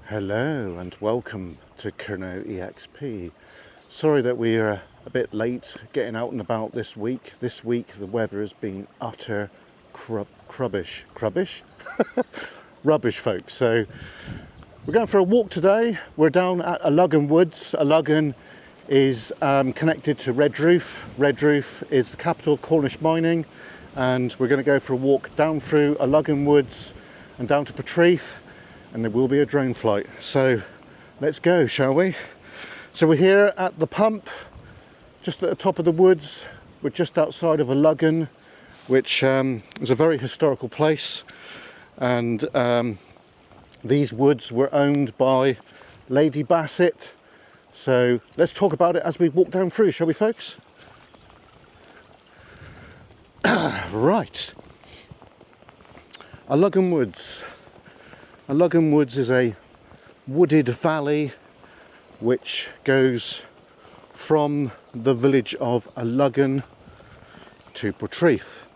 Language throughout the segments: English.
Hello and welcome to KERNOW EXP. Sorry that we are a bit late getting out and about this week. This week the weather has been utter rubbish, folks. So we're going for a walk today. We're down at ILLOGAN Woods. ILLOGAN is connected to Redruth. Redruth is the capital of Cornish mining, and we're going to go for a walk down through ILLOGAN Woods and down to PORTREATH. And there will be a drone flight. So let's go, shall we? So we're here at the pump, just at the top of the woods. We're just outside of ILLOGAN, which is a very historical place. And these woods were owned by Lady Bassett. So let's talk about it as we walk down through, shall we, folks? Right. ILLOGAN Woods. ILLOGAN Woods is a wooded valley which goes from the village of ILLOGAN to PORTREATH.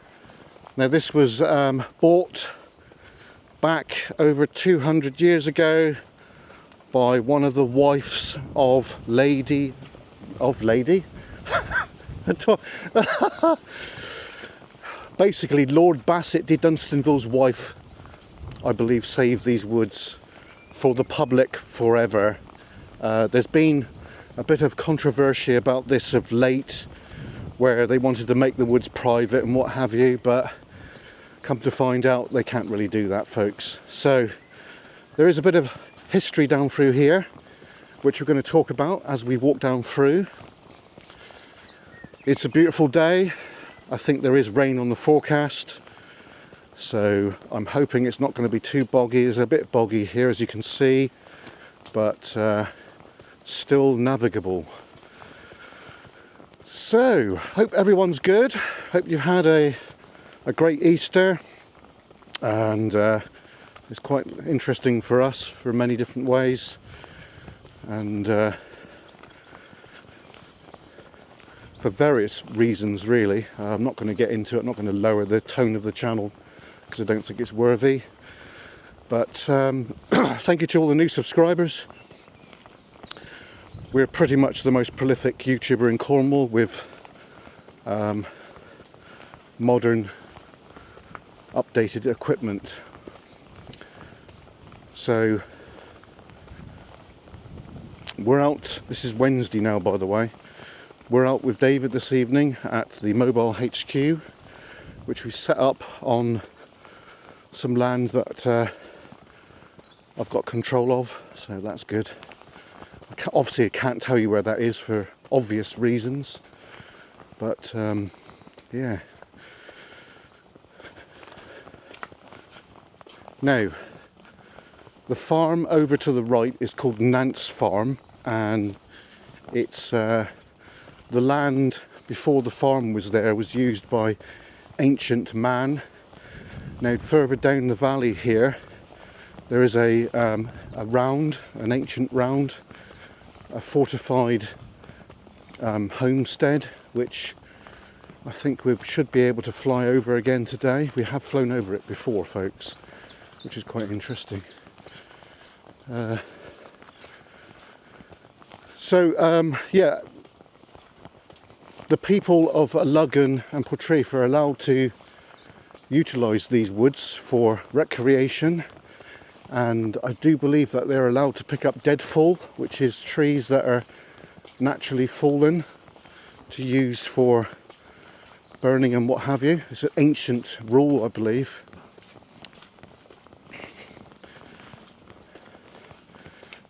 Now this was bought back over 200 years ago by one of the wives of Lady basically Lord Bassett de Dunstanville's wife, I believe, saved these woods for the public forever. There's been a bit of controversy about this of late, where they wanted to make the woods private and what have you, but come to find out they can't really do that, folks. So there is a bit of history down through here, which we're going to talk about as we walk down through. It's a beautiful day. I think there is rain on the forecast. So I'm hoping it's not going to be too boggy. It's a bit boggy here, as you can see, but still navigable. So hope everyone's good. Hope you had a great Easter, and it's quite interesting for us for many different ways, and for various reasons really. I'm not going to get into it. I'm not going to lower the tone of the channel because I don't think it's worthy, but thank you to all the new subscribers. We're pretty much the most prolific YouTuber in Cornwall with modern updated equipment. So we're out, this is Wednesday now, by the way. We're out with David this evening at the mobile HQ, which we set up on some land that I've got control of, so that's good. Obviously I can't tell you where that is for obvious reasons, but yeah. Now, the farm over to the right is called Nance Farm, and it's the land before the farm was there was used by ancient man. Now further down the valley here there is a round, an ancient round, a fortified homestead, which I think we should be able to fly over again today. We have flown over it before, folks, which is quite interesting. Yeah, the people of ILLOGAN and PORTREATH are allowed to utilise these woods for recreation, and I do believe that they're allowed to pick up deadfall, which is trees that are naturally fallen, to use for burning and what have you. It's an ancient rule, I believe.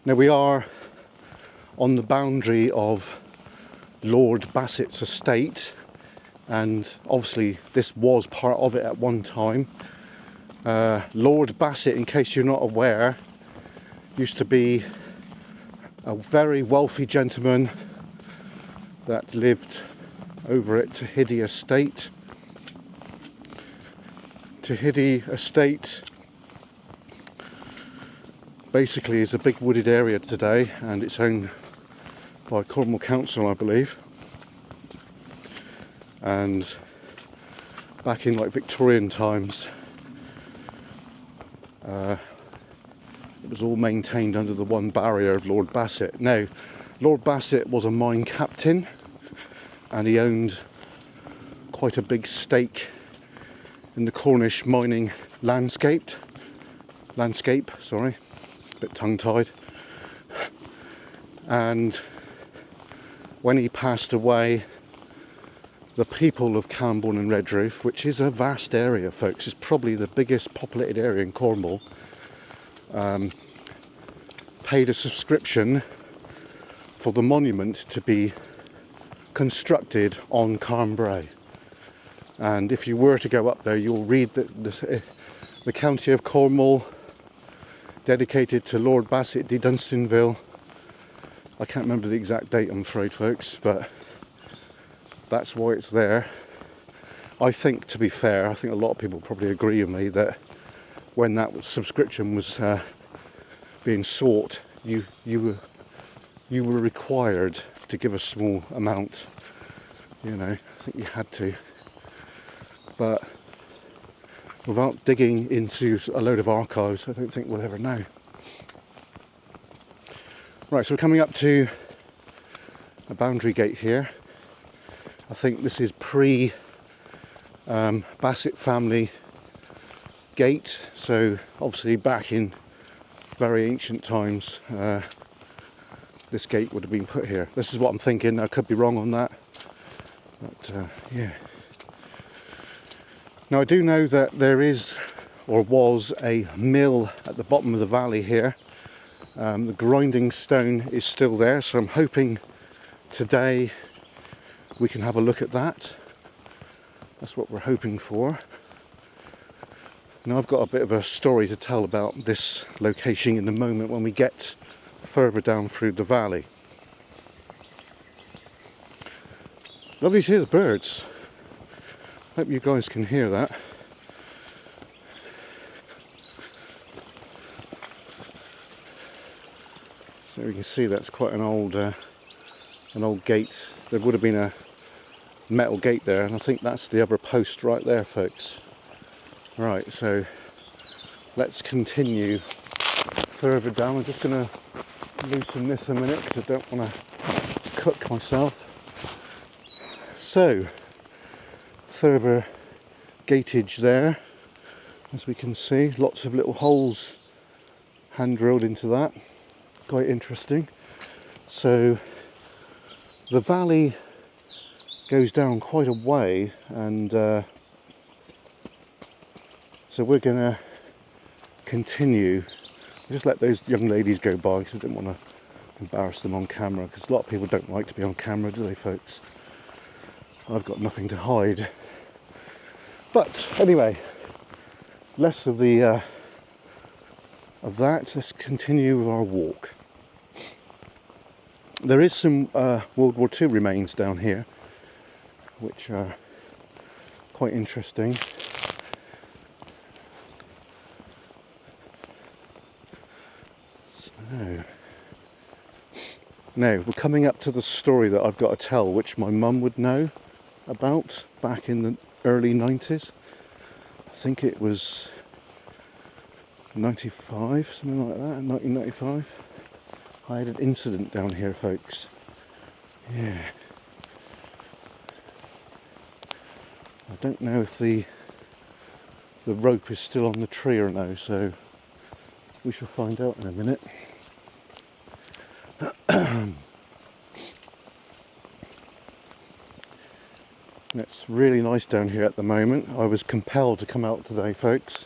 Now we are on the boundary of Lord Bassett's estate, and obviously this was part of it at one time. Lord Bassett, in case you're not aware, used to be a very wealthy gentleman that lived over at Tehiddy Estate. Tehiddy Estate basically is a big wooded area today, and it's owned by Cornwall Council, I believe. And back in like Victorian times, It was all maintained under the one barrier of Lord Bassett. Now, Lord Bassett was a mine captain and he owned quite a big stake in the Cornish mining landscape, sorry, a bit tongue-tied. And when he passed away, the people of Camborne and Redroof, which is a vast area, folks, it's probably the biggest populated area in Cornwall, paid a subscription for the monument to be constructed on Carn Brae. And if you were to go up there, you'll read that the county of Cornwall, dedicated to Lord Bassett de Dunstanville. I can't remember the exact date, I'm afraid, folks, but that's why it's there. I think, to be fair, I think a lot of people probably agree with me that when that subscription was being sought, you were required to give a small amount. You know, I think you had to. But without digging into a load of archives, I don't think we'll ever know. Right, so we're coming up to a boundary gate here. I think this is pre-Bassett family gate, so obviously back in very ancient times this gate would have been put here. This is what I'm thinking. I could be wrong on that, but yeah. Now I do know that there is or was a mill at the bottom of the valley here. The grinding stone is still there, so I'm hoping today we can have a look at that. That's what we're hoping for. Now I've got a bit of a story to tell about this location in a moment when we get further down through the valley. Lovely to hear the birds. Hope you guys can hear that. So you can see that's quite an old gate. There would have been a metal gate there, and I think that's the other post right there, folks. Right, so let's continue further down. I'm just going to loosen this a minute because I don't want to cook myself. So, further gateage there, as we can see, lots of little holes hand drilled into that. Quite interesting. So the valley goes down quite a way, and so we're going to continue. Just let those young ladies go by because I didn't want to embarrass them on camera, because a lot of people don't like to be on camera, do they, folks? I've got nothing to hide. But anyway, less of the of that. Let's continue with our walk. There is some World War II remains down here, which are quite interesting. So, now we're coming up to the story that I've got to tell, which my mum would know about back in the early 90s. I think it was 95, something like that, 1995. I had an incident down here, folks. Yeah. I don't know if the rope is still on the tree or no, so we shall find out in a minute. It's really nice down here at the moment. I was compelled to come out today, folks.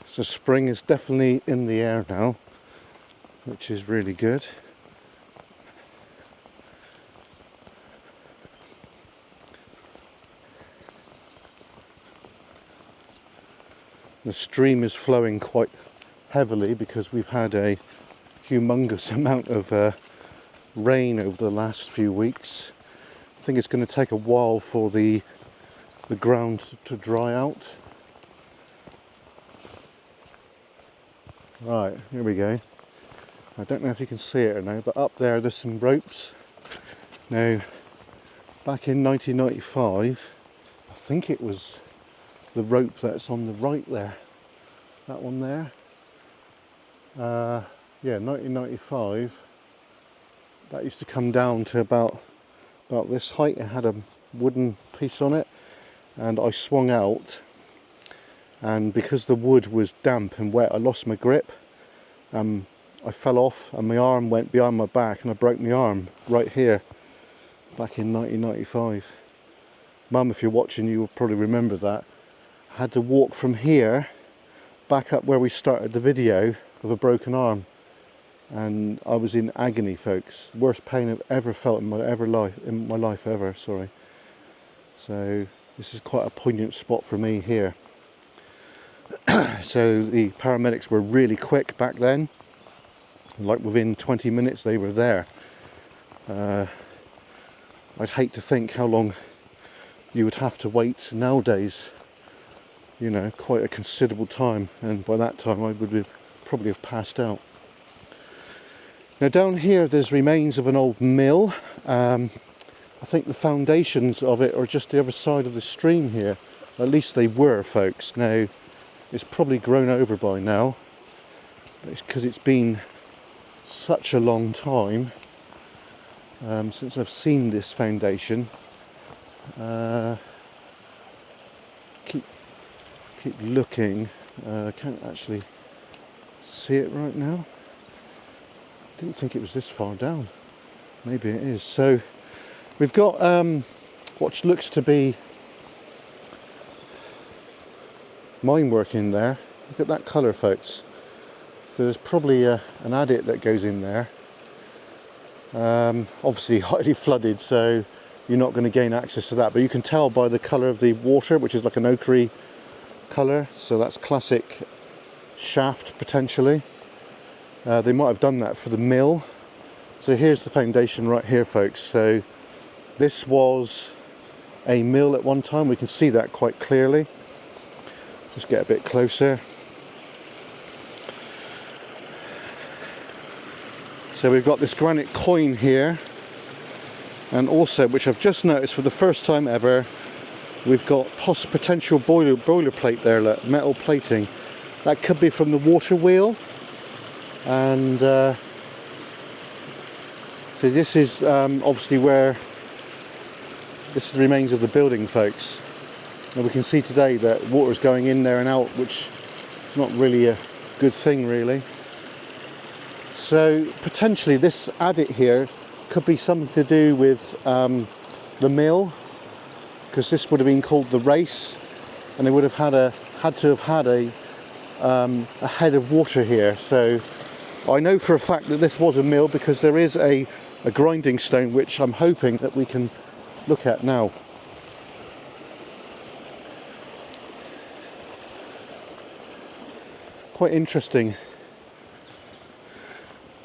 So spring is definitely in the air now, which is really good. The stream is flowing quite heavily because we've had a humongous amount of rain over the last few weeks. I think it's going to take a while for the ground to dry out. Right, here we go. I don't know if you can see it or no, but up there's some ropes. Now, back in 1995, I think it was the rope that's on the right there. That one there. Yeah, 1995. That used to come down to about this height. It had a wooden piece on it, and I swung out, and because the wood was damp and wet, I lost my grip. I fell off and my arm went behind my back and I broke my arm right here back in 1995. Mum, if you're watching, you will probably remember that. I had to walk from here back up where we started the video with a broken arm, and I was in agony, folks. Worst pain I've ever felt in my life ever, sorry. So this is quite a poignant spot for me here. So the paramedics were really quick back then. Like within 20 minutes they were there. I'd hate to think how long you would have to wait nowadays. You know, quite a considerable time, and by that time I would probably have passed out. Now down here there's remains of an old mill. I think the foundations of it are just the other side of the stream here. At least they were, folks. Now it's probably grown over by now, but it's because it's been such a long time since I've seen this foundation. Keep looking. I can't actually see it right now. Didn't think it was this far down. Maybe it is. So we've got what looks to be mine work in there. Look at that colour, folks. So there's probably an adit that goes in there. Obviously highly flooded, so you're not going to gain access to that, but you can tell by the colour of the water, which is like an ochre colour. So that's classic shaft potentially. They might have done that for the mill. So here's the foundation right here, folks. So this was a mill at one time. We can see that quite clearly. Just get a bit closer. So we've got this granite coin here, and also, which I've just noticed for the first time ever, we've got potential boiler plate there, look, metal plating. That could be from the water wheel. And so this is obviously where this is the remains of the building, folks. And we can see today that water's going in there and out, which is not really a good thing, really. So potentially this adit here could be something to do with the mill, because this would have been called the race, and they would have had to have had a head of water here. So I know for a fact that this was a mill because there is a grinding stone which I'm hoping that we can look at now. Quite interesting.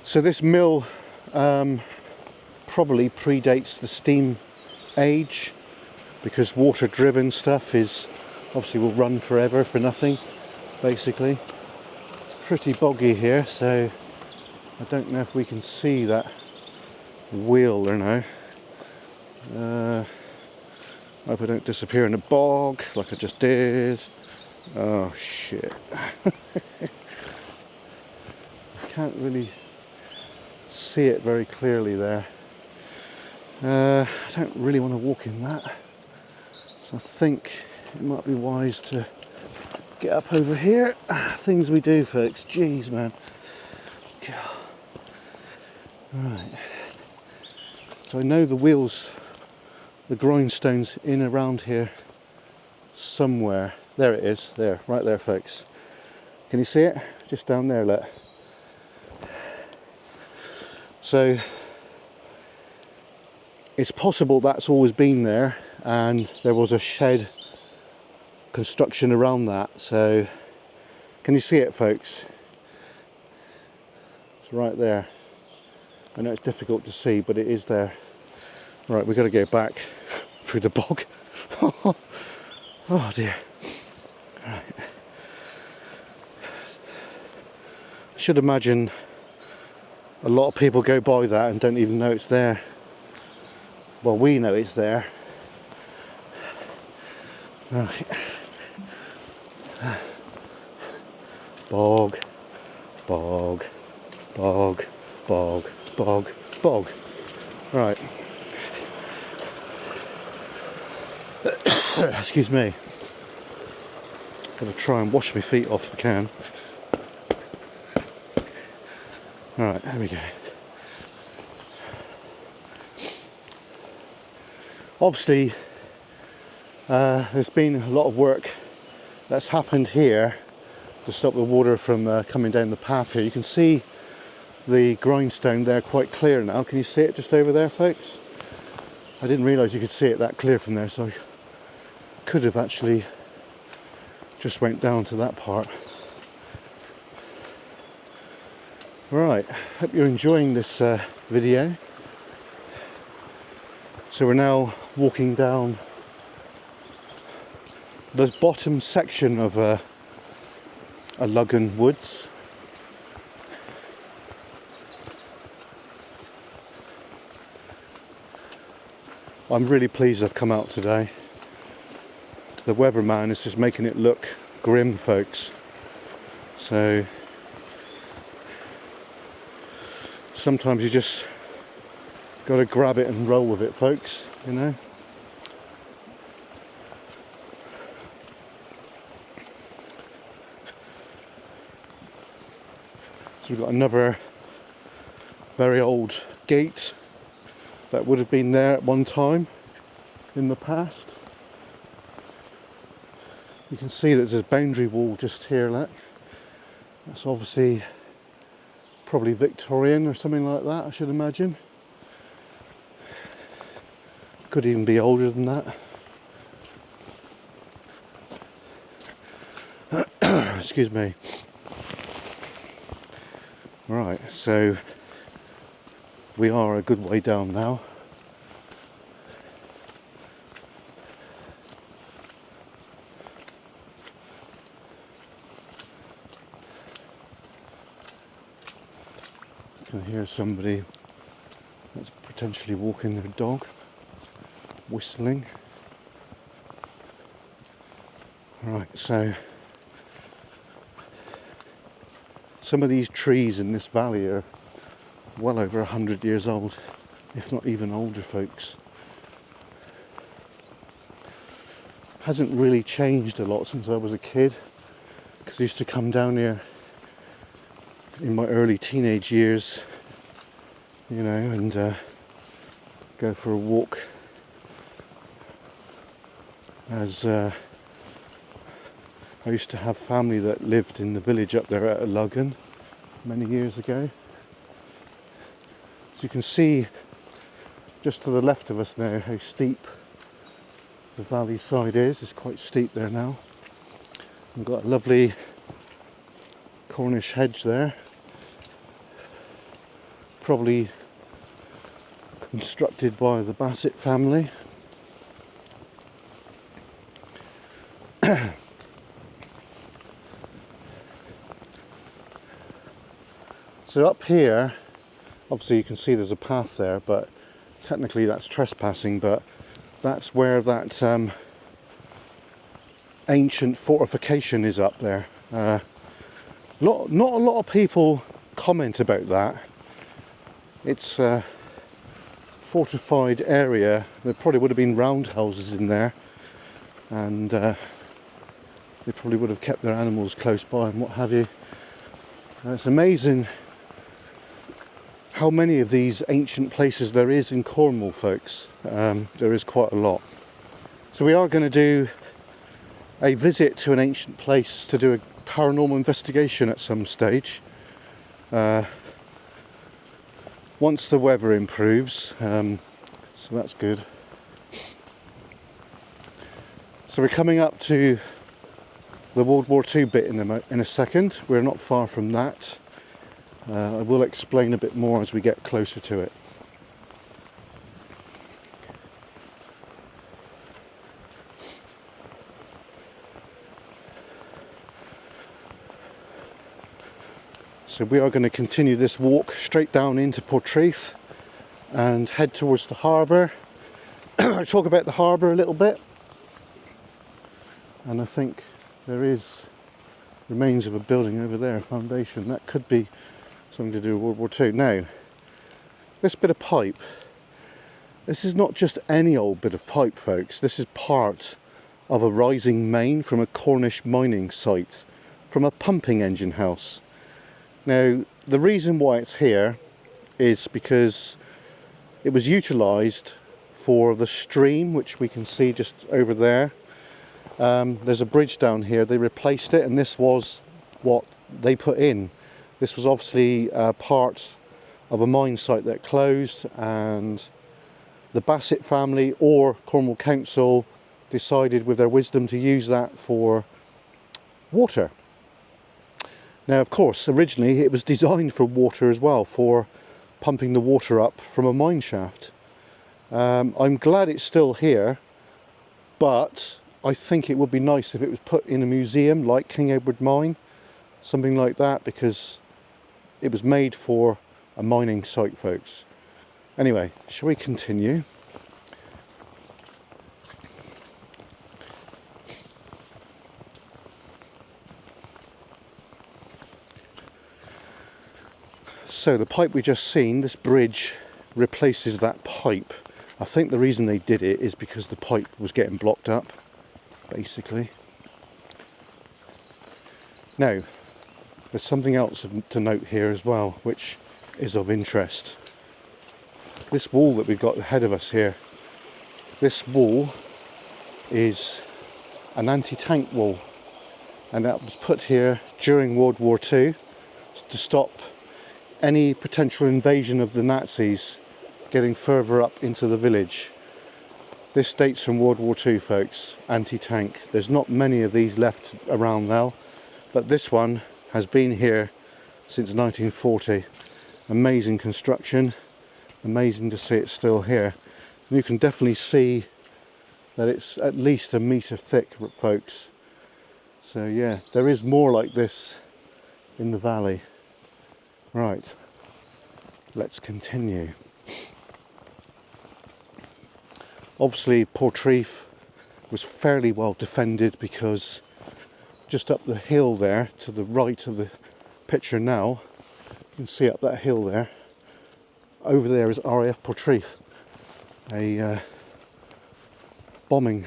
So this mill probably predates the steam age, because water driven stuff is obviously will run forever for nothing, basically. It's pretty boggy here, so I don't know if we can see that wheel or no. Hope I don't disappear in a bog like I just did. Oh shit. I can't really see it very clearly there. I don't really want to walk in that, so I think it might be wise to get up over here. Things we do, folks. Jeez, man. Right. So I know the wheels, the grindstones in around here somewhere. There it is, there, right there, folks. Can you see it? Just down there, look. So it's possible that's always been there, and there was a shed construction around that. So can you see it, folks? It's right there. I know it's difficult to see, but it is there. Right, we've got to go back through the bog. Oh dear. Right. I should imagine a lot of people go by that and don't even know it's there. Well, we know it's there. Right. Bog, bog, bog, bog, bog, bog. Right. Excuse me. Gotta try and wash my feet off if I can. Alright, there we go. Obviously, there's been a lot of work that's happened here to stop the water from coming down the path here. You can see the grindstone there quite clear now. Can you see it just over there, folks? I didn't realise you could see it that clear from there, so I could have actually just went down to that part. Right, hope you're enjoying this video. So we're now walking down the bottom section of ILLOGAN Woods. I'm really pleased I've come out today. The weatherman is just making it look grim, folks. So sometimes you just got to grab it and roll with it, folks, you know. So we've got another very old gate that would have been there at one time in the past. You can see there's a boundary wall just here, look. That's obviously probably Victorian or something like that, I should imagine. Could even be older than that. Excuse me. Right, so we are a good way down now. You can hear somebody that's potentially walking their dog, whistling. Right, so some of these trees in this valley are well over 100 years old, if not even older, folks. Hasn't really changed a lot since I was a kid, because I used to come down here in my early teenage years, you know, and go for a walk, as I used to have family that lived in the village up there at ILLOGAN many years ago. So you can see just to the left of us now how steep the valley side is. It's quite steep there now. We've got a lovely Cornish hedge there, probably constructed by the Bassett family. So up here, obviously you can see there's a path there, but technically that's trespassing, but that's where that ancient fortification is up there. Not a lot of people comment about that. It's a fortified area. There probably would have been roundhouses in there, and they probably would have kept their animals close by and what have you. It's amazing how many of these ancient places there is in Cornwall, folks. There is quite a lot. So we are going to do a visit to an ancient place to do a paranormal investigation at some stage. Once the weather improves, so that's good. So we're coming up to the World War II bit in a second. We're not far from that. I will explain a bit more as we get closer to it. so we are going to continue this walk straight down into Portreath and head towards the harbour. I'll talk about the harbour a little bit, and I think there is remains of a building over there, a foundation. That could be something to do with World War II. Now, this bit of pipe, this is not just any old bit of pipe, folks. This is part of a rising main from a Cornish mining site, from a pumping engine house. Now, the reason why it's here is because it was utilised for the stream, which we can see just over there. There's a bridge down here, they replaced it, and this was what they put in. This was obviously part of a mine site that closed, and the Bassett family or Cornwall Council decided with their wisdom to use that for water. Now, of course, originally it was designed for water as well, for pumping the water up from a mine shaft. I'm glad it's still here, but I think it would be nice if it was put in a museum like King Edward Mine, something like that, because it was made for a mining site, folks. Anyway, shall we continue? So the pipe we just seen, this bridge replaces that pipe. I think the reason they did it is because the pipe was getting blocked up, basically. Now, there's something else to note here as well, which is of interest. This wall that we've got ahead of us here, this wall is an anti-tank wall, and that was put here during World War II to stop any potential invasion of the Nazis getting further up into the village. This dates from World War II, folks, anti-tank. There's not many of these left around now, but this one has been here since 1940. Amazing construction, amazing to see it still here. And you can definitely see that it's at least a metre thick, folks. So yeah, there is more like this in the valley. Right, let's continue. Obviously, Portreath was fairly well defended, because just up the hill there, to the right of the picture now, you can see up that hill there, over there is RAF Portreath, a bombing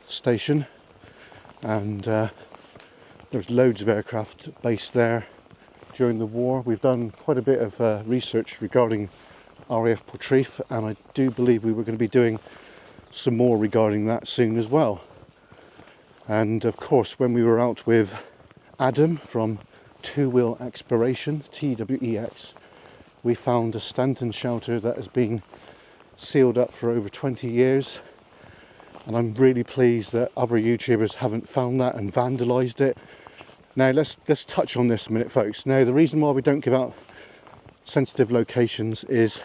station, and there's loads of aircraft based there during the war. We've done quite a bit of research regarding RAF Portreath, and I do believe we were going to be doing some more regarding that soon as well. And of course, when we were out with Adam from Two Wheel Exploration, TWEX, we found a Stanton shelter that has been sealed up for over 20 years, and I'm really pleased that other YouTubers haven't found that and vandalised it. Now let's touch on this a minute, folks. Now, the reason why we don't give out sensitive locations is,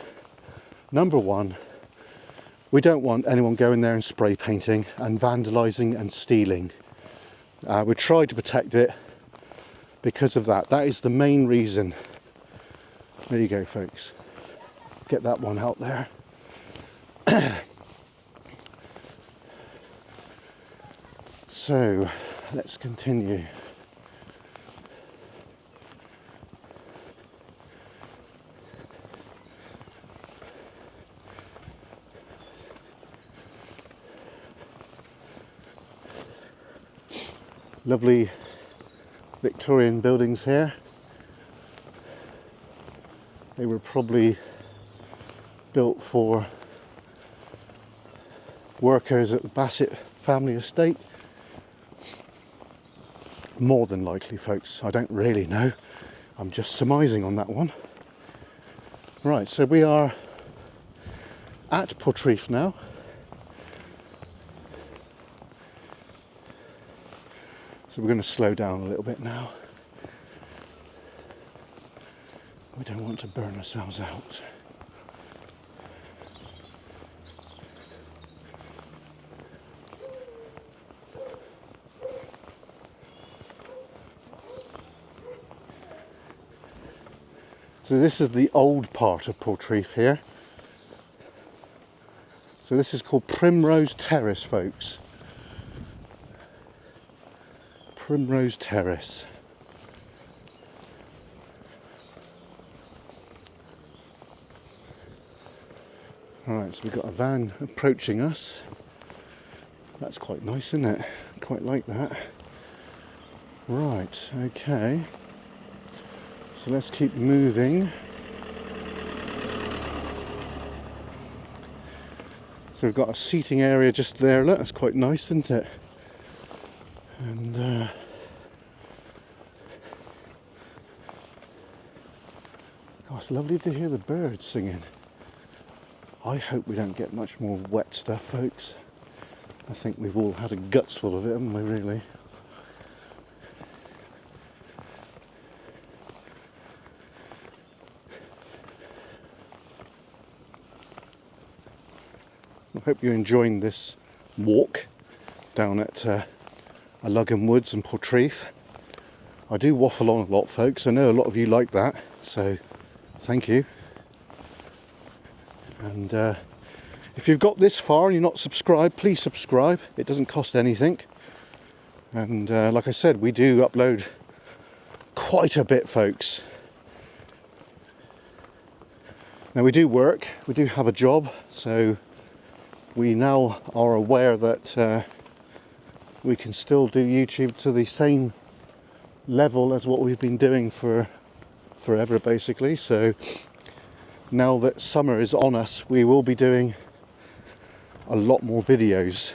number one, we don't want anyone going there and spray painting and vandalising and stealing. We try to protect it because of that. That is the main reason. There you go, folks. Get that one out there. So, let's continue. Lovely Victorian buildings here. They were probably built for workers at the Bassett family estate. More than likely, folks. I don't really know. I'm just surmising on that one. Right, so we are at Portreath now. So we're going to slow down a little bit now. We don't want to burn ourselves out. So this is the old part of Portreath here. So this is called Primrose Terrace, folks. Primrose Terrace. Alright, so we've got a van approaching us. That's quite nice, isn't it? Quite like that. Right, okay. So let's keep moving. So we've got a seating area just there, look, that's quite nice, isn't it? And oh, it's lovely to hear the birds singing. I hope we don't get much more wet stuff, folks. I think we've all had a guts full of it, haven't we, really? I hope you're enjoying this walk down at ILLOGAN Woods and Portreath. I do waffle on a lot, folks. I know a lot of you like that, so thank you. And if you've got this far and you're not subscribed, please subscribe. It doesn't cost anything. And like I said, we do upload quite a bit, folks. Now we do work, we do have a job, so we now are aware that we can still do YouTube to the same level as what we've been doing for forever, basically. So now that summer is on us, we will be doing a lot more videos.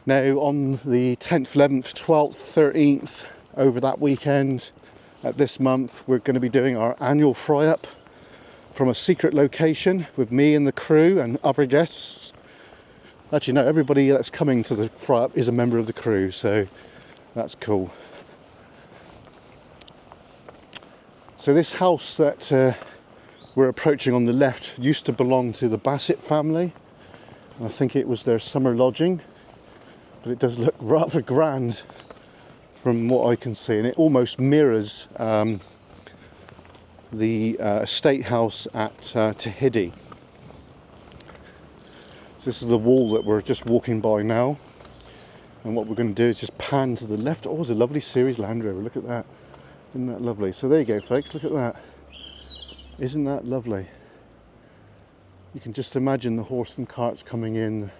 Now on the 10th, 11th, 12th, 13th, over that weekend at this month, we're going to be doing our annual fry up from a secret location with me and the crew and other guests. Actually, no, everybody that's coming to the fry up is a member of the crew, so that's cool. So this house that we're approaching on the left used to belong to the Bassett family. I think it was their summer lodging, but it does look rather grand from what I can see, and it almost mirrors the estate house at Tahiti. So this is the wall that we're just walking by now, and what we're going to do is just pan to the left. Oh, there's a lovely Series Land Rover, look at that. Isn't that lovely? So there you go, folks, look at that. Isn't that lovely? You can just imagine the horse and carts coming in,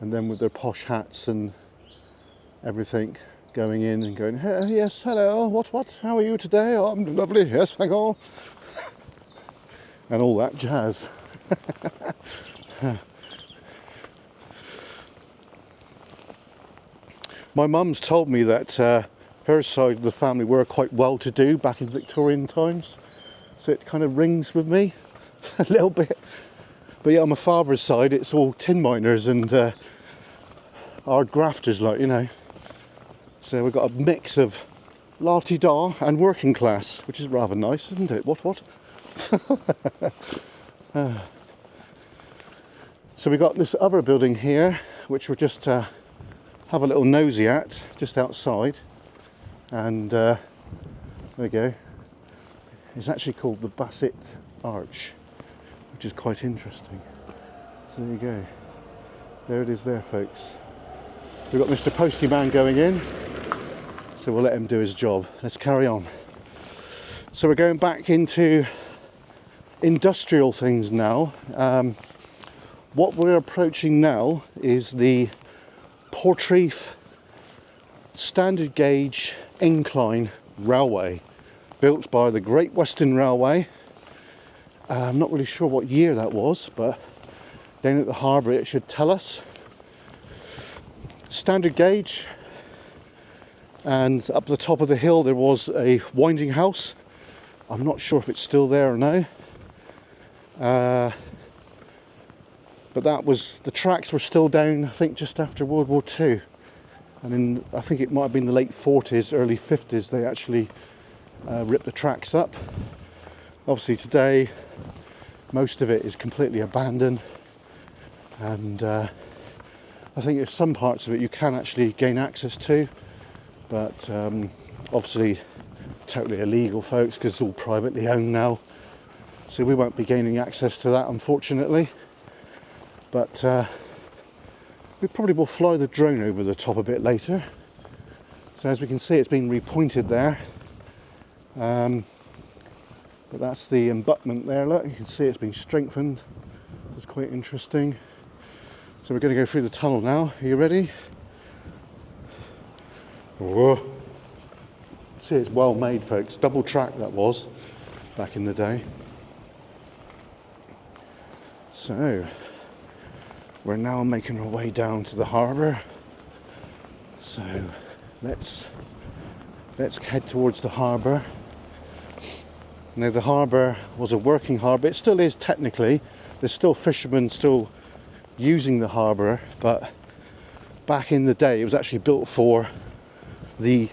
and then with their posh hats and everything going in and going, hey, yes, hello, what, how are you today? Oh, I'm lovely, yes, thank you. And all that jazz. My mum's told me that her side of the family were quite well-to-do back in Victorian times, so it kind of rings with me a little bit. But yeah, on my father's side, it's all tin miners and hard grafters, like, you know. So we've got a mix of la-ti-da and working class, which is rather nice, isn't it? What? So we got this other building here, which we'll just have a little nosy at, just outside. And there we go. It's actually called the Bassett Arch, which is quite interesting. So there you go. There it is there, folks. We've got Mr. Postman going in, so we'll let him do his job. Let's carry on. So we're going back into industrial things now. What we're approaching now is the Portreath standard gauge incline railway, built by the Great Western Railway. I'm not really sure what year that was, but down at the harbour it should tell us. Standard gauge, and up the top of the hill there was a winding house. I'm not sure if it's still there or no. But that was, the tracks were still down, I think, just after World War II. And in, I think it might have been the late 40s, early 50s, they actually ripped the tracks up. Obviously today, most of it is completely abandoned. And I think there's some parts of it you can actually gain access to. But obviously totally illegal, folks, because it's all privately owned now. So we won't be gaining access to that, unfortunately. But we probably will fly the drone over the top a bit later. So as we can see, it's been repointed there. But that's the abutment there, look, you can see it's been strengthened. It's quite interesting. So we're going to go through the tunnel now. Are you ready? Whoa. See, it's well made, folks. Double track that was back in the day. So we're now making our way down to the harbour. So let's head towards the harbour. Now the harbour was a working harbour. It still is technically. There's still fishermen still using the harbour, but back in the day it was actually built for the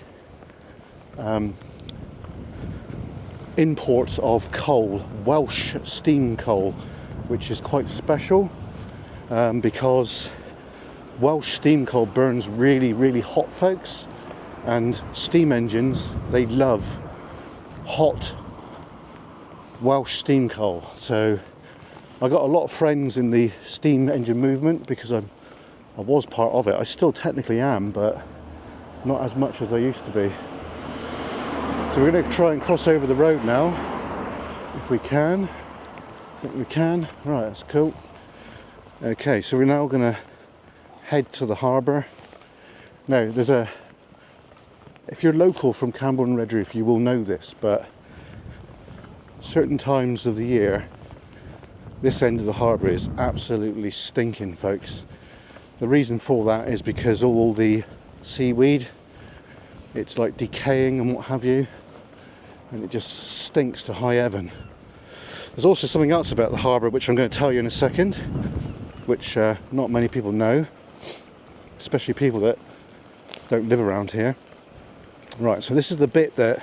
import of coal, Welsh steam coal, which is quite special because Welsh steam coal burns really, really hot, folks, and steam engines, they love hot Welsh steam coal. So I got a lot of friends in the steam engine movement because I was part of it. I still technically am, but not as much as I used to be. So we're going to try and cross over the road now, if we can. I think we can. Right, that's cool. Okay, so we're now going to head to the harbour. Now, if you're local from Camborne and Redruth, you will know this, but certain times of the year, this end of the harbour is absolutely stinking, folks. The reason for that is because all the seaweed, it's like decaying and what have you, and it just stinks to high heaven. There's also something else about the harbour which I'm going to tell you in a second, which not many people know, especially people that don't live around here. Right, so this is the bit that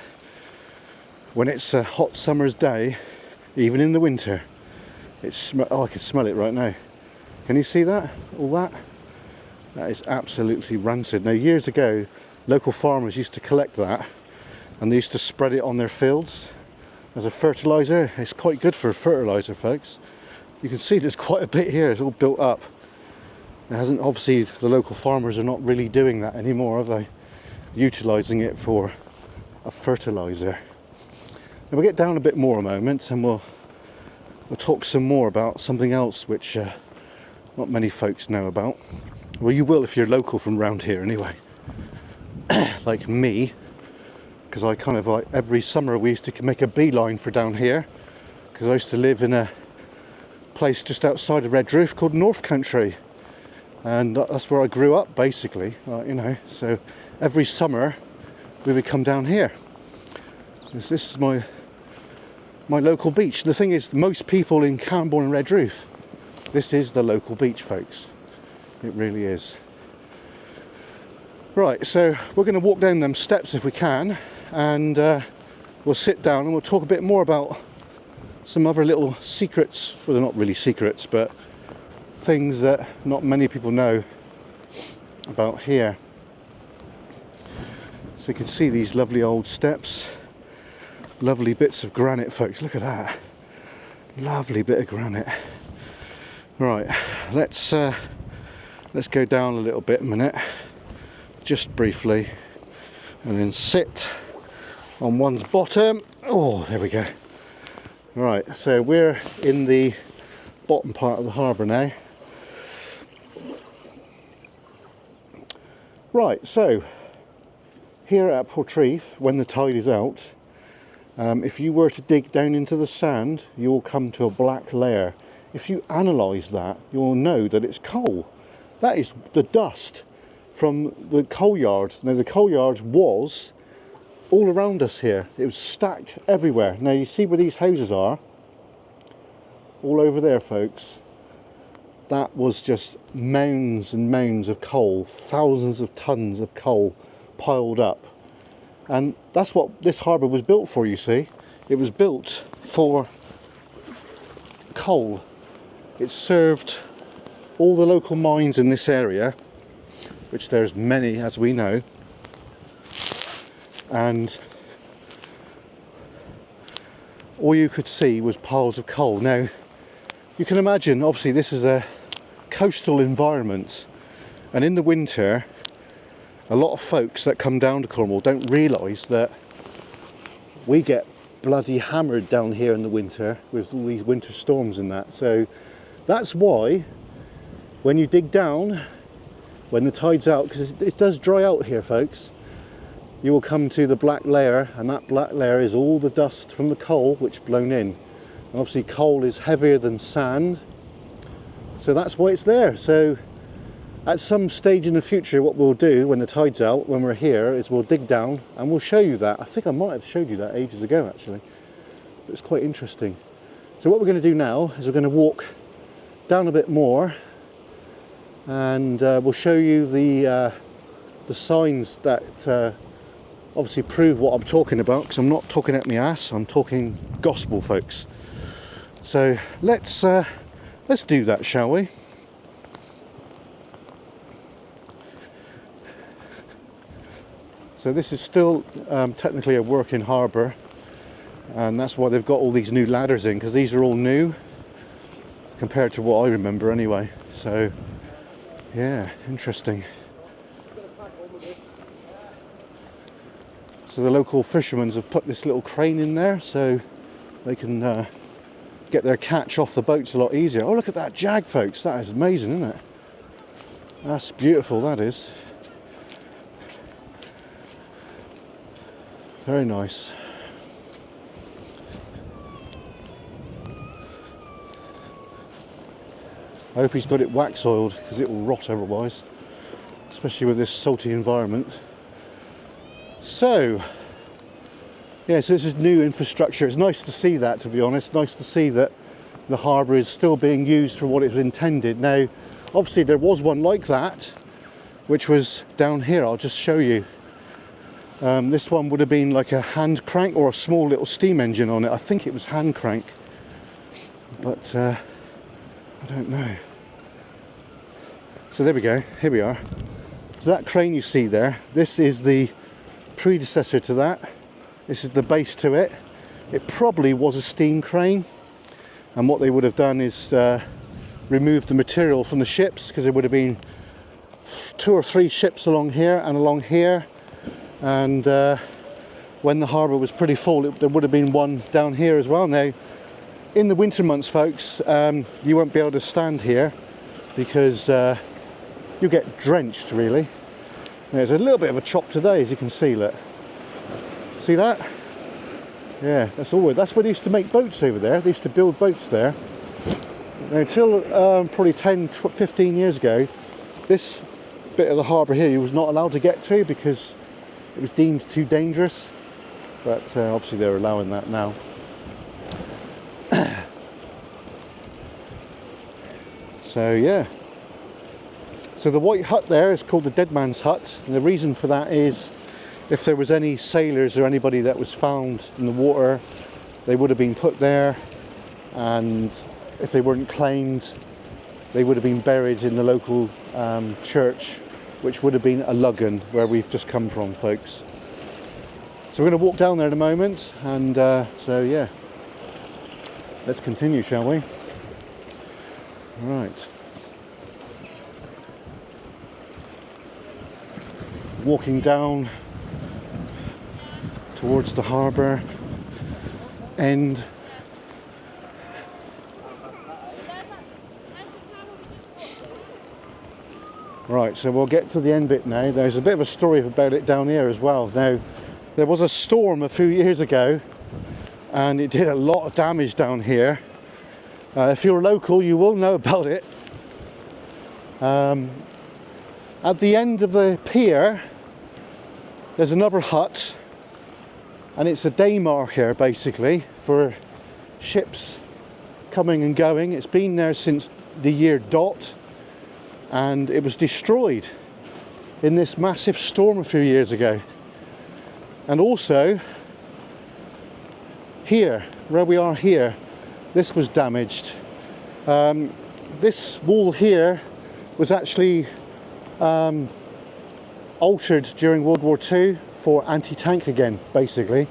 when it's a hot summer's day, even in the winter, oh, I can smell it right now. Can you see that? All that? That is absolutely rancid. Now, years ago, local farmers used to collect that and they used to spread it on their fields as a fertiliser. It's quite good for fertiliser, folks. You can see there's quite a bit here. It's all built up. It hasn't, obviously, the local farmers are not really doing that anymore, are they? Utilising it for a fertiliser. Now we'll get down a bit more a moment and we'll talk some more about something else which not many folks know about. Well, you will if you're local from around here anyway. Like me, because I kind of like every summer we used to make a beeline for down here, because I used to live in a place just outside of Redruth called North Country, and that's where I grew up basically, you know. So every summer we would come down here. This is my local beach. The thing is, most people in Camborne and Redruth, this is the local beach, folks. It really is. Right, so we're going to walk down them steps if we can, and we'll sit down and we'll talk a bit more about some other little secrets. Well, they're not really secrets, but things that not many people know about here. So you can see these lovely old steps. Lovely bits of granite, folks. Look at that. Lovely bit of granite. Right, let's go down a little bit a minute, just briefly, and then sit on one's bottom. Oh, there we go. Right, so we're in the bottom part of the harbour now. Right, so here at Portreath, when the tide is out, if you were to dig down into the sand, you'll come to a black layer. If you analyse that, you'll know that it's coal. That is the dust from the coal yard. Now, the coal yard was all around us here. It was stacked everywhere. Now, you see where these houses are? All over there, folks. That was just mounds and mounds of coal. Thousands of tons of coal piled up. And that's what this harbour was built for, you see. It was built for coal. It served all the local mines in this area, which there's many, as we know. And all you could see was piles of coal. Now, you can imagine, obviously this is a coastal environment, and in the winter, a lot of folks that come down to Cornwall don't realise that we get bloody hammered down here in the winter with all these winter storms and that. So that's why when you dig down, when the tide's out, because it does dry out here, folks, you will come to the black layer, and that black layer is all the dust from the coal which blown in. And obviously coal is heavier than sand, so that's why it's there. So at some stage in the future, what we'll do when the tide's out, when we're here, is we'll dig down and we'll show you that. I think I might have showed you that ages ago actually. It's quite interesting. So what we're going to do now is we're going to walk down a bit more, and we'll show you the signs that obviously prove what I'm talking about, because I'm not talking at my ass, I'm talking gospel, folks. So let's do that, shall we? So this is still technically a working harbour, and that's why they've got all these new ladders in, because these are all new compared to what I remember anyway. So yeah, interesting. So the local fishermen have put this little crane in there so they can get their catch off the boats a lot easier. Oh, look at that jag, folks. That is amazing, isn't it? That's beautiful, that is. Very nice. I hope he's got it wax oiled, because it will rot otherwise, especially with this salty environment. So, yeah, so this is new infrastructure. It's nice to see that, to be honest. Nice to see that the harbour is still being used for what it was intended. Now, obviously there was one like that, which was down here. I'll just show you. This one would have been like a hand crank or a small little steam engine on it. I think it was hand crank, but I don't know. So there we go, here we are. So that crane you see there, this is the predecessor to that. This is the base to it. It probably was a steam crane, and what they would have done is remove the material from the ships, because there would have been 2 or 3 ships along here and along here. And when the harbour was pretty full, there would have been one down here as well. Now, in the winter months, folks, you won't be able to stand here, because you get drenched, really. There's a little bit of a chop today, as you can see, look. See that? Yeah, that's where they used to make boats over there. They used to build boats there. Now, until probably 10, 15 years ago, this bit of the harbour here you was not allowed to get to, because it was deemed too dangerous, but obviously they're allowing that now. So yeah, so the white hut there is called the Dead Man's Hut, and the reason for that is if there was any sailors or anybody that was found in the water, they would have been put there, and if they weren't claimed, they would have been buried in the local church, which would have been ILLOGAN, where we've just come from, folks. So we're going to walk down there in a moment, and so yeah, let's continue, shall we? Right. Walking down towards the harbour end. Right, so we'll get to the end bit now. There's a bit of a story about it down here as well. Now, there was a storm a few years ago, and it did a lot of damage down here. If you're local, you will know about it. At the end of the pier, there's another hut, and it's a day marker, basically, for ships coming and going. It's been there since the year dot. And it was destroyed in this massive storm a few years ago. And also here, where we are here, this was damaged. This wall here was actually altered during World War II for anti-tank again, basically.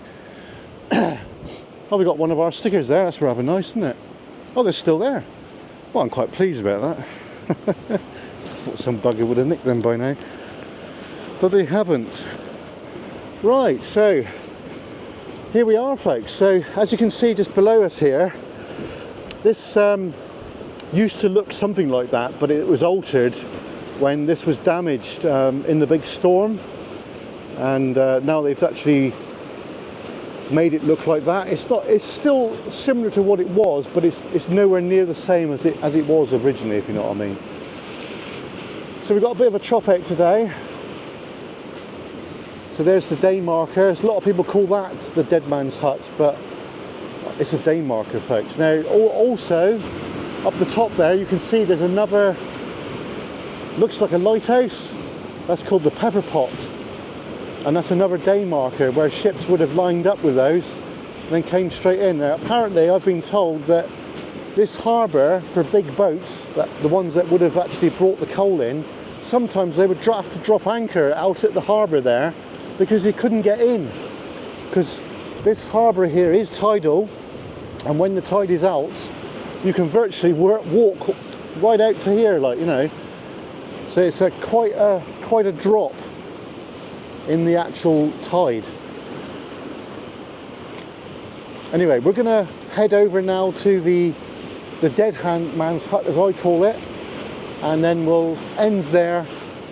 Oh, we got one of our stickers there. That's rather nice, isn't it? Oh, they're still there. Well, I'm quite pleased about that. I thought some bugger would have nicked them by now, but they haven't. Right, so here we are, folks. So as you can see just below us here, this used to look something like that, but it was altered when this was damaged in the big storm, and now they've actually made it look like that. It's still similar to what it was, but it's nowhere near the same as it was originally, if you know what I mean. So we've got a bit of a chop out today. So there's the day marker. A lot of people call that the dead man's hut, but it's a day marker, folks. Now also up the top there you can see there's another, looks like a lighthouse. That's called the Pepper Pot. And that's another day marker where ships would have lined up with those and then came straight in. Now apparently I've been told that this harbour for big boats, the ones that would have actually brought the coal in, sometimes they would have to drop anchor out at the harbour there because they couldn't get in. Because this harbour here is tidal, and when the tide is out you can virtually walk right out to here, like, you know. So it's quite a drop in the actual tide. Anyway, we're gonna head over now to the dead man's hut, as I call it, and then we'll end there,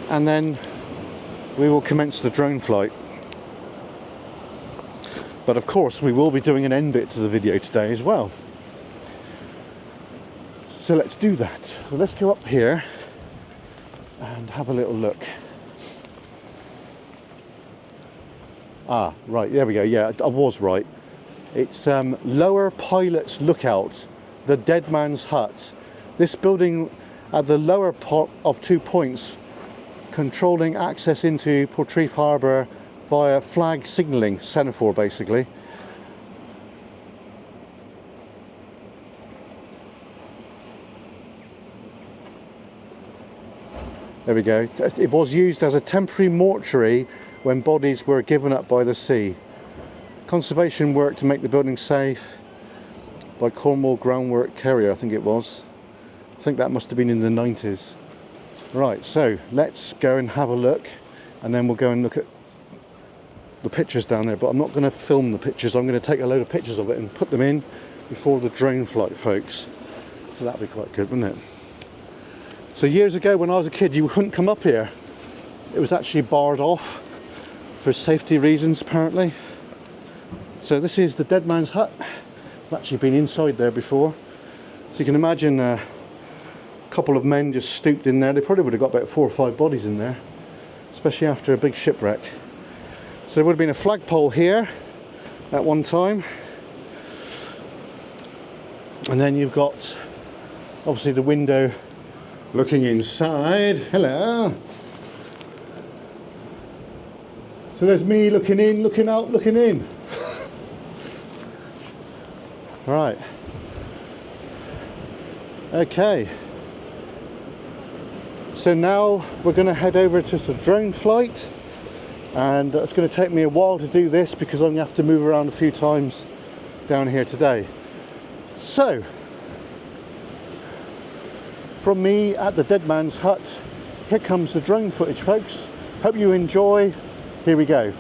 and then we will commence the drone flight. But of course we will be doing an end bit to the video today as well. So let's do that. So let's go up here and have a little look. Ah, right, there we go. Yeah, I was right. It's Lower Pilot's Lookout, the Dead Man's Hut. This building at the lower part of 2 points, controlling access into Portreath Harbour via flag signalling, semaphore basically. There we go. It was used as a temporary mortuary when bodies were given up by the sea. Conservation work to make the building safe by Cornwall Groundwork Carrier, I think it was. I think that must have been in the 90s. Right, so let's go and have a look, and then we'll go and look at the pictures down there. But I'm not going to film the pictures, I'm going to take a load of pictures of it and put them in before the drone flight, folks. So that'd be quite good, wouldn't it? So years ago when I was a kid, you couldn't come up here. It was actually barred off for safety reasons, apparently. So this is the dead man's hut. I've actually been inside there before. So you can imagine a couple of men just stooped in there. They probably would have got about 4 or 5 bodies in there, especially after a big shipwreck. So there would have been a flagpole here at one time. And then you've got obviously the window looking inside. Hello. So there's me looking in, looking out, looking in. Right. Okay. So now we're going to head over to some drone flight, and it's going to take me a while to do this because I'm going to have to move around a few times down here today. So from me at the dead man's hut, here comes the drone footage, folks. Hope you enjoy. Here we go.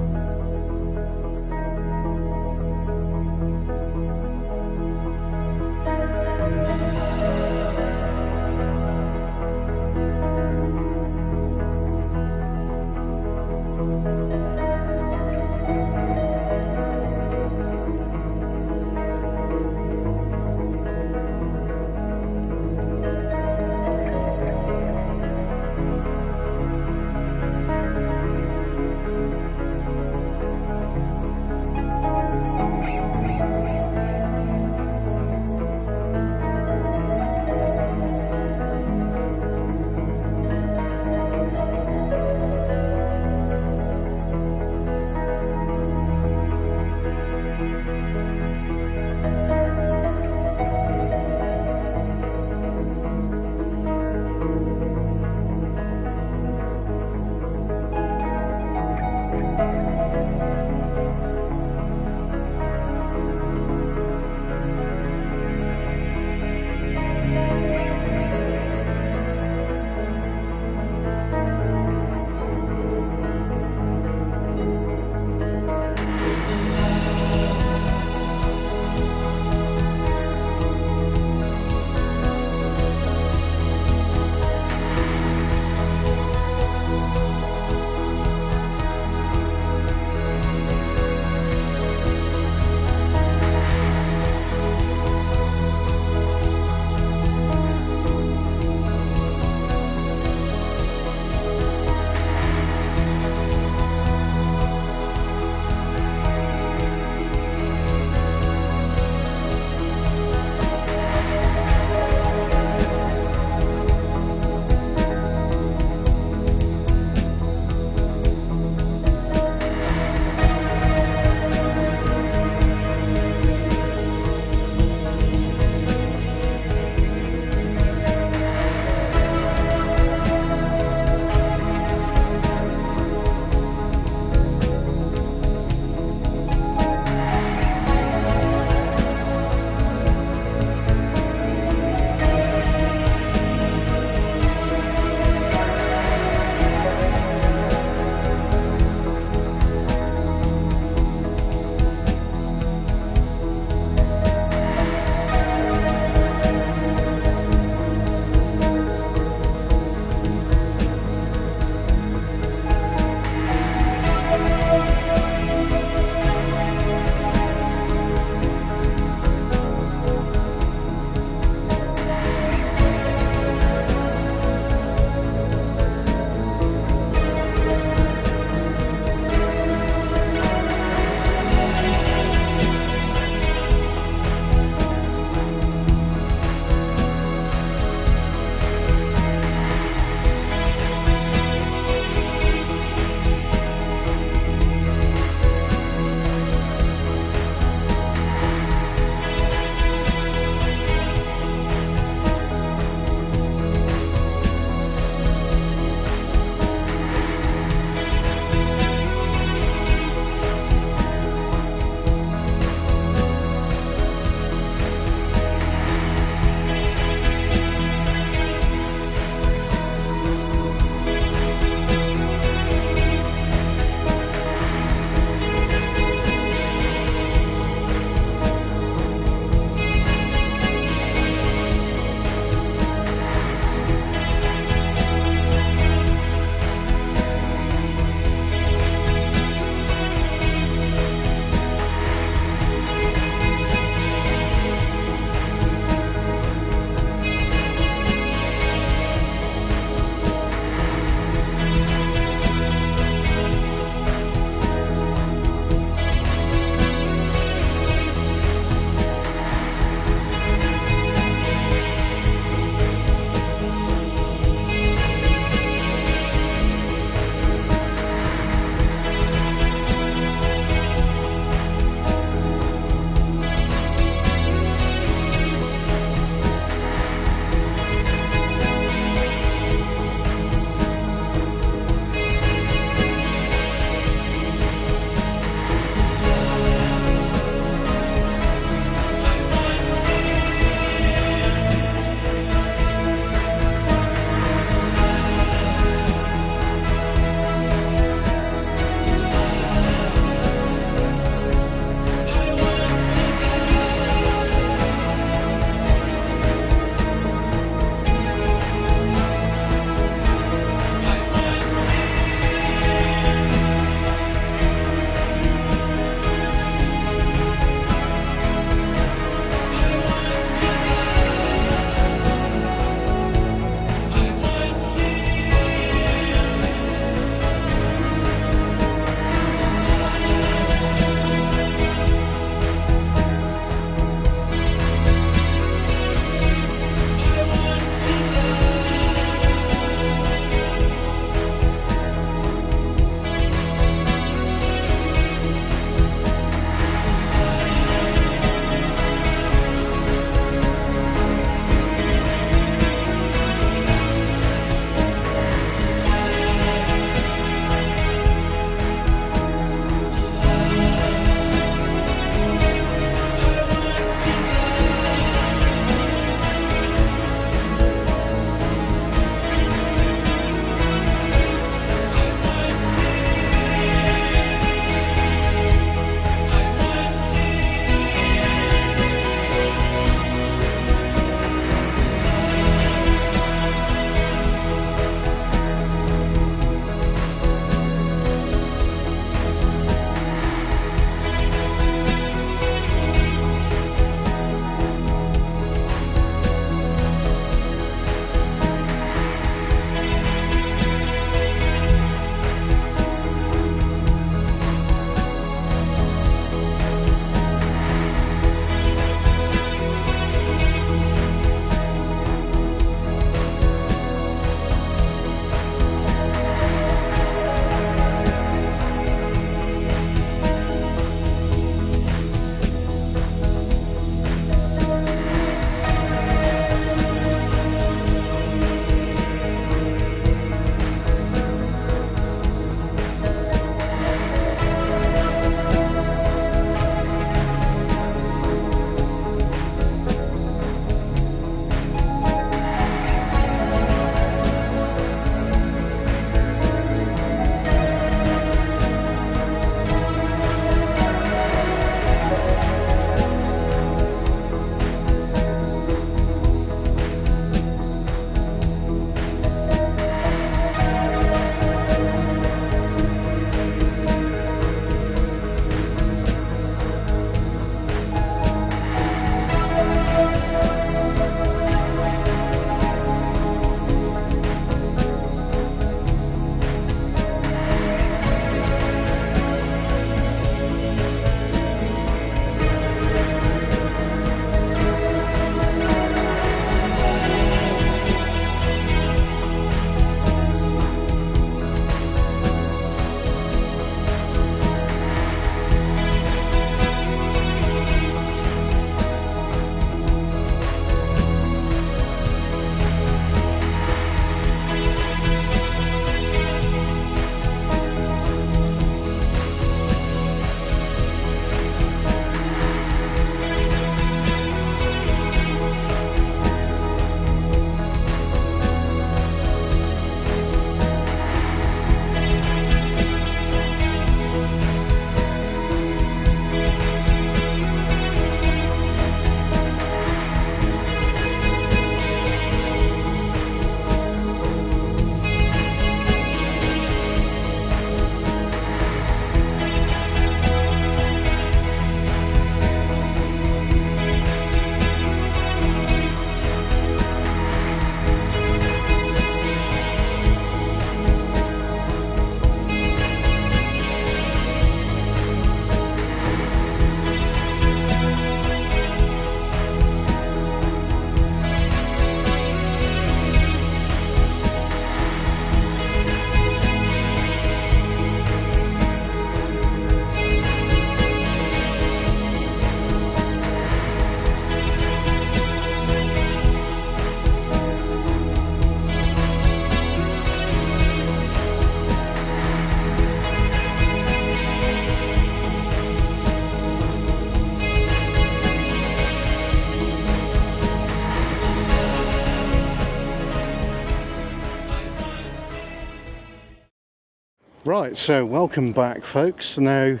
Right, so welcome back folks. Now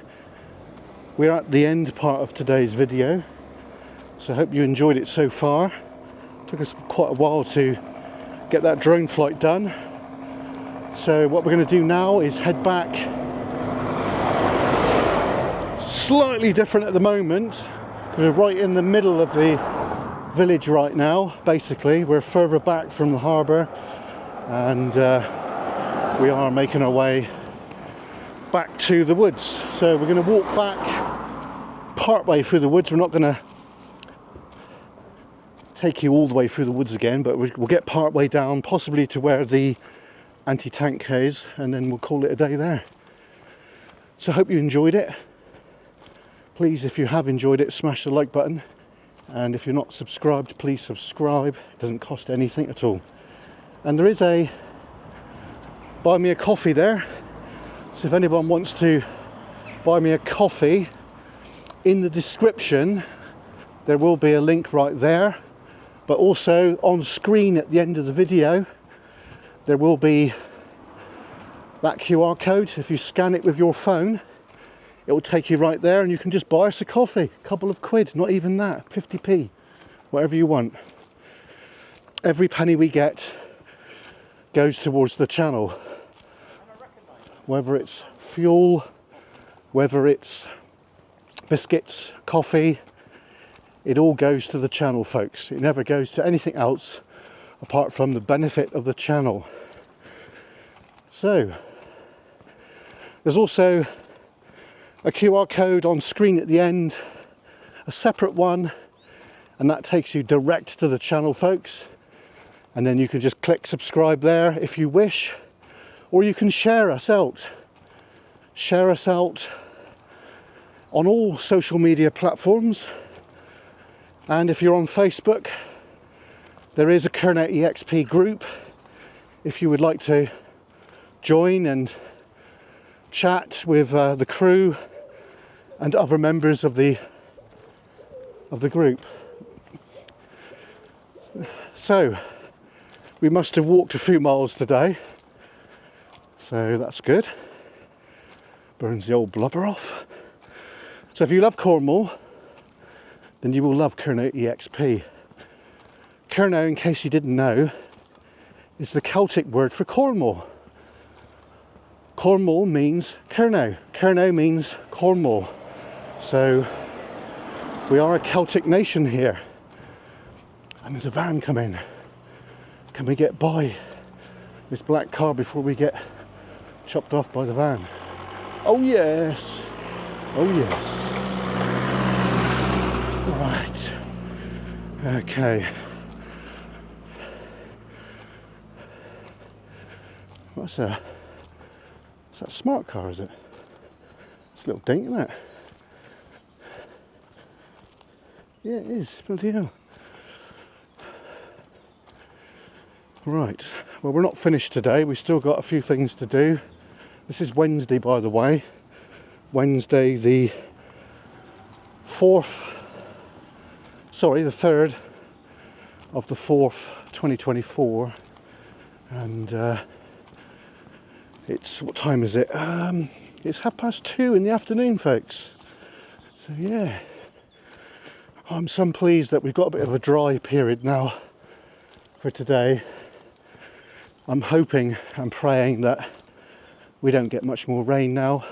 we're at the end part of today's video, so I hope you enjoyed it so far. Took us quite a while to get that drone flight done. So what we're going to do now is head back. Slightly different at the moment. We're right in the middle of the village right now. Basically, we're further back from the harbour, and we are making our way back to the woods. So we're going to walk back part way through the woods. We're not going to take you all the way through the woods again, but we'll get part way down, possibly to where the anti-tank is, and then we'll call it a day there. So I hope you enjoyed it. Please, if you have enjoyed it, smash the like button, and if you're not subscribed, please subscribe. It doesn't cost anything at all. And there is a buy me a coffee there, so if anyone wants to buy me a coffee, in the description there will be a link right there, but also on screen at the end of the video there will be that QR code. If you scan it with your phone, it will take you right there, and you can just buy us a coffee, a couple of quid, not even that, 50p, whatever you want. Every penny we get goes towards the channel, whether it's fuel, whether it's biscuits, coffee, it all goes to the channel, folks. It never goes to anything else apart from the benefit of the channel. So there's also a QR code on screen at the end, a separate one, and that takes you direct to the channel, folks. And then you can just click subscribe there if you wish, or you can share us out. Share us out on all social media platforms. And if you're on Facebook, there is a KERNOW EXP group if you would like to join and chat with the crew and other members of the group. So we must have walked a few miles today, so that's good. Burns the old blubber off. So if you love Cornwall, then you will love KERNOW EXP. KERNOW, in case you didn't know, is the Celtic word for Cornwall. Cornwall means Kernow. Kernow means Cornwall. So we are a Celtic nation here. And there's a van coming. Can we get by this black car before we get chopped off by the van? Oh yes. Oh yes. Right. Okay. What's that? Is that a smart car, is it? It's a little dink, isn't it? Yeah, it is. Bloody hell. Right, well, we're not finished today. We've still got a few things to do. This is Wednesday, by the way. Wednesday the 3rd of the 4th, 2024. And it's, what time is it? It's 2:30 in the afternoon, folks. So yeah, I'm so pleased that we've got a bit of a dry period now for today. I'm hoping and praying that we don't get much more rain now,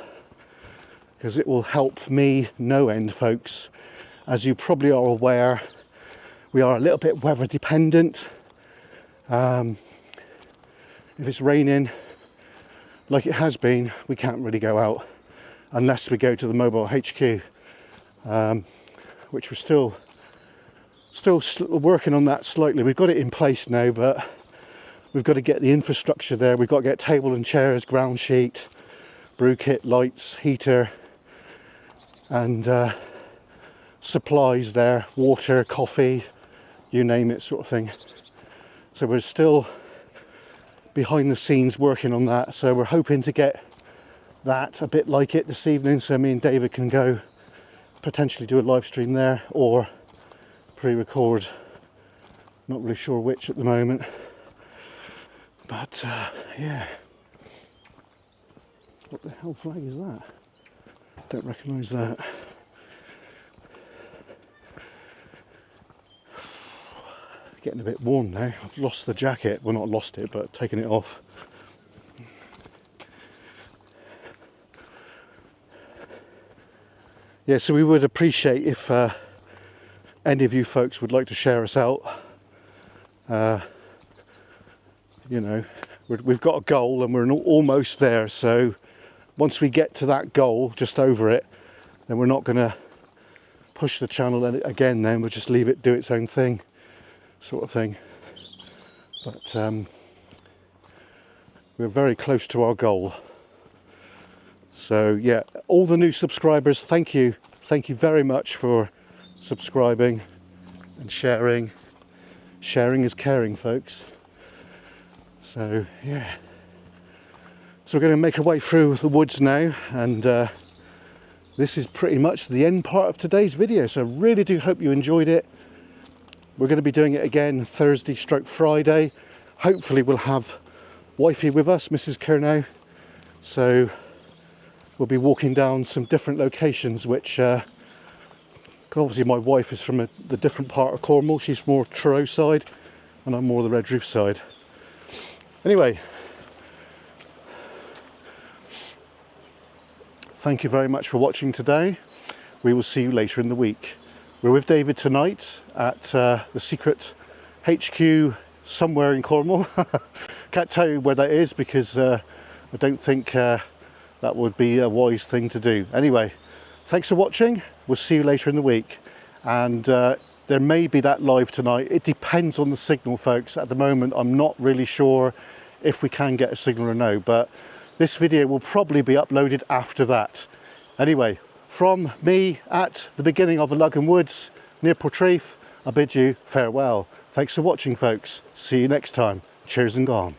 because it will help me no end, folks. As you probably are aware, we are a little bit weather dependent. If it's raining like it has been, we can't really go out unless we go to the mobile HQ, which we're still working on that slightly. We've got it in place now, but we've got to get the infrastructure there. We've got to get table and chairs, ground sheet, brew kit, lights, heater, and supplies there, water, coffee, you name it, sort of thing. So we're still behind the scenes working on that. So we're hoping to get that a bit like it this evening, so me and David can go potentially do a live stream there, or pre-record. Not really sure which at the moment. But yeah, What the hell flag is that? Don't recognise that. Getting a bit warm now. I've lost the jacket. Well, not lost it, but taken it off. Yeah, so we would appreciate if any of you folks would like to share us out. You know, we've got a goal and we're almost there. So once we get to that goal, just over it, then we're not going to push the channel again. Then we'll just leave it do its own thing, sort of thing. But we're very close to our goal. So yeah, all the new subscribers, thank you very much for subscribing and sharing. Sharing is caring, folks. So yeah, so we're going to make our way through the woods now, and this is pretty much the end part of today's video. So I really do hope you enjoyed it. We're going to be doing it again Thursday / Friday. Hopefully we'll have wifey with us, Mrs. Kernow. So we'll be walking down some different locations, which obviously my wife is from the different part of Cornwall. She's more Truro side and I'm more the Redroof side. Anyway, thank you very much for watching today. We will see you later in the week. We're with David tonight at the secret HQ somewhere in Cornwall. Can't tell you where that is because I don't think that would be a wise thing to do. Anyway, thanks for watching. We'll see you later in the week. And there may be that live tonight. It depends on the signal, folks. At the moment, I'm not really sure if we can get a signal or no, but this video will probably be uploaded after that. Anyway, from me at the beginning of ILLOGAN Woods near Portreath, I bid you farewell. Thanks for watching, folks. See you next time. Cheers and gone.